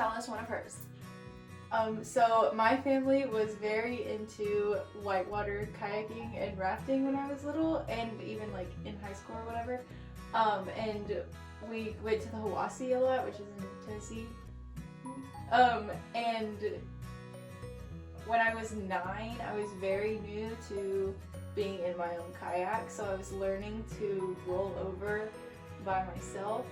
tell us one of hers. So my family was very into whitewater kayaking and rafting when I was little, and even like in high school or whatever. And we went to the Hiwassee a lot, which is in Tennessee. And when I was 9, I was very new to being in my own kayak, so I was learning to roll over by myself,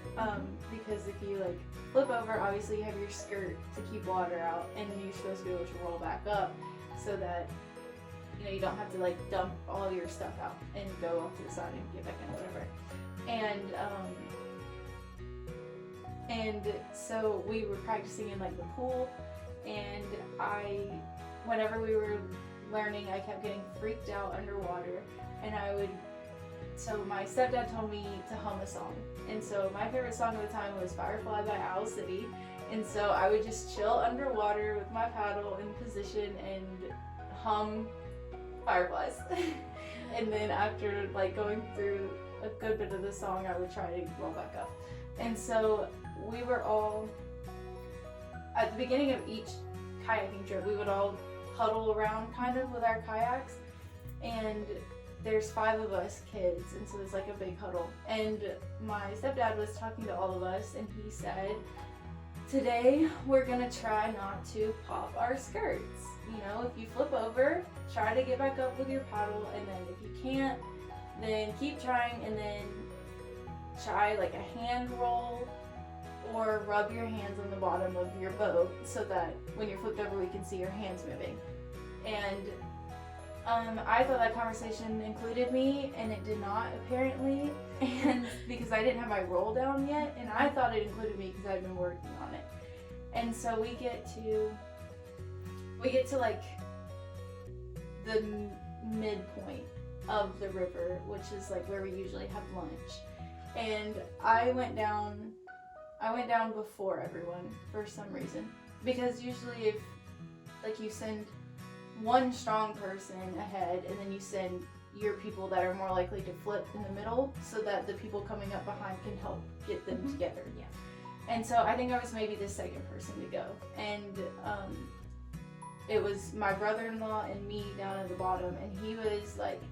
because if you like flip over, obviously you have your skirt to keep water out, and then you're supposed to be able to roll back up so that you don't have to like dump all your stuff out and go off to the side and get back in, whatever. And so we were practicing in like the pool, and whenever we were learning, I kept getting freaked out underwater, and so my stepdad told me to hum a song, and so my favorite song at the time was Firefly by Owl City, and so I would just chill underwater with my paddle in position and hum Fireflies. And then after like going through a good bit of the song, I would try to roll back up. And so we were all, at the beginning of each kayaking trip, we would all huddle around kind of with our kayaks, and there's 5 of us kids, and so it's like a big huddle. And my stepdad was talking to all of us, and he said, today we're gonna try not to pop our skirts. If you flip over, try to get back up with your paddle, and then if you can't, then keep trying, and then try like a hand roll or rub your hands on the bottom of your boat so that when you're flipped over we can see your hands moving. And I thought that conversation included me, and it did not apparently, and because I didn't have my roll down yet, and I thought it included me because I'd been working on it. And so we get to like the midpoint of the river, which is like where we usually have lunch, and I went down before everyone for some reason, because usually if like you send one strong person ahead, and then you send your people that are more likely to flip in the middle, so that the people coming up behind can help get them together. Yeah. And so I think I was maybe the second person to go, and it was my brother-in-law and me down at the bottom, and he was like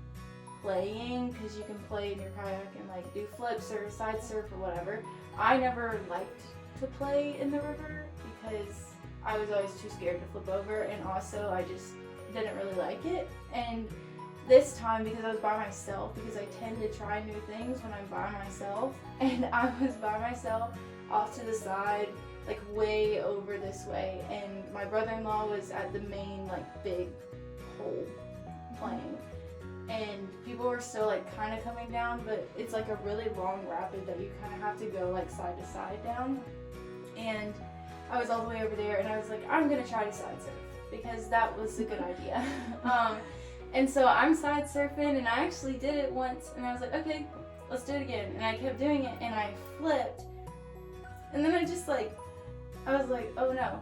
playing, because you can play in your kayak and like do flips or side surf or whatever. I never liked to play in the river because I was always too scared to flip over, and also I just didn't really like it. And this time, because I was by myself, because I tend to try new things when I'm by myself, and I was by myself off to the side, like way over this way, and my brother-in-law was at the main like big hole playing, and people were still like kind of coming down, but it's like a really long rapid that you kind of have to go like side to side down. And I was all the way over there, and I was like, I'm gonna try to side surf because that was a good idea. And so I'm side surfing, and I actually did it once, and I was like, okay, let's do it again. And I kept doing it, and I flipped, and then I was like, oh no.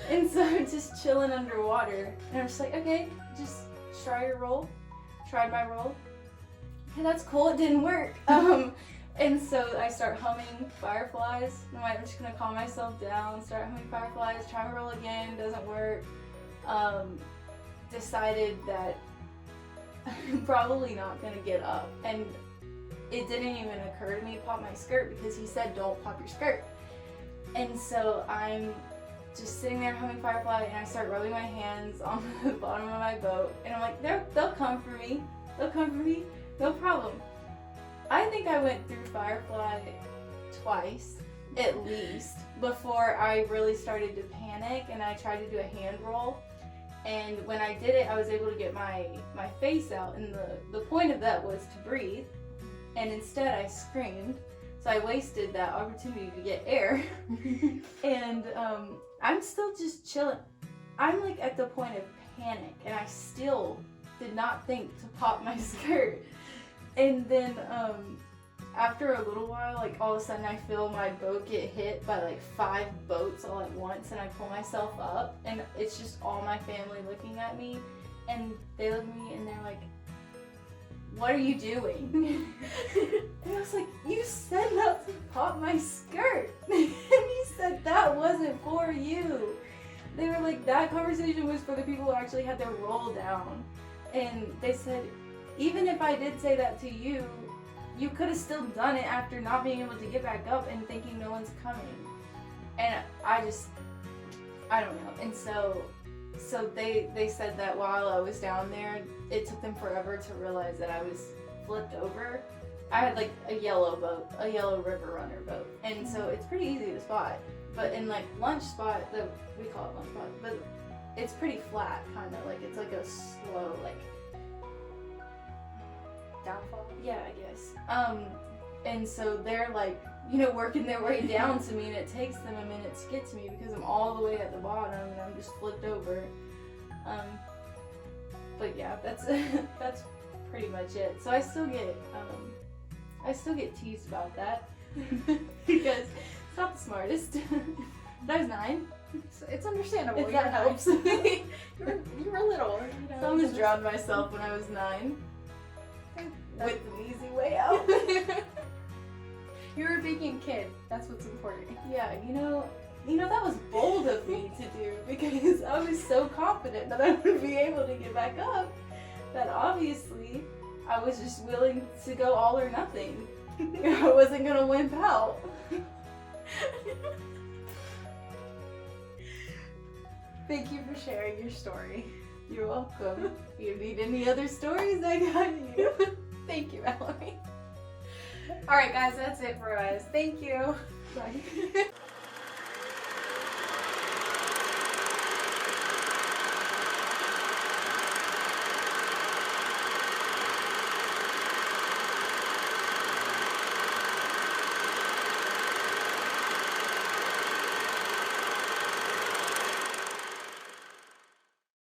And so I'm just chilling underwater, and I'm just like, okay, just try your roll. Tried my roll. Okay, that's cool, it didn't work. And so I start humming Fireflies. I'm just gonna calm myself down, start humming Fireflies, try to roll again, doesn't work. Decided that I'm probably not gonna get up, and it didn't even occur to me to pop my skirt because he said don't pop your skirt. And so I'm just sitting there humming Firefly, and I start rubbing my hands on the bottom of my boat, and I'm like, they'll come for me, no problem. I think I went through Firefly twice, at least, before I really started to panic, and I tried to do a hand roll. And when I did it, I was able to get my face out, and the point of that was to breathe, and instead I screamed, so I wasted that opportunity to get air. And I'm still just chilling. I'm like at the point of panic, and I still did not think to pop my skirt. And then after a little while, like all of a sudden I feel my boat get hit by like 5 boats all at once, and I pull myself up, and it's just all my family looking at me, and they look at me and they're like, what are you doing? And I was like, you said not to pop my skirt. And he said that was wasn't for you. They were like, that conversation was for the people who actually had their roll down. And they said, even if I did say that to you, you could have still done it after not being able to get back up and thinking no one's coming. And I don't know. And so they said that while I was down there, it took them forever to realize that I was flipped over. I had like a yellow river runner boat. And so it's pretty easy to spot. But in like lunch spot, we call it lunch spot, but it's pretty flat, kind of like it's like a slow like downfall. Yeah, I guess. And so they're like, working their way down to me, and it takes them a minute to get to me because I'm all the way at the bottom and I'm just flipped over. But yeah, that's pretty much it. So I still get teased about that because it's not the smartest. But I was 9. It's understandable. If that helps. you were little. I almost drowned myself when I was 9. With an easy way out. You were a being kid. That's what's important. Yeah, that was bold of me to do because I was so confident that I would be able to get back up that obviously I was just willing to go all or nothing. I wasn't gonna wimp out. Thank you for sharing your story. You're welcome. If you need any other stories, I got you. Thank you, Mallory. Alright guys, that's it for us. Thank you. Bye.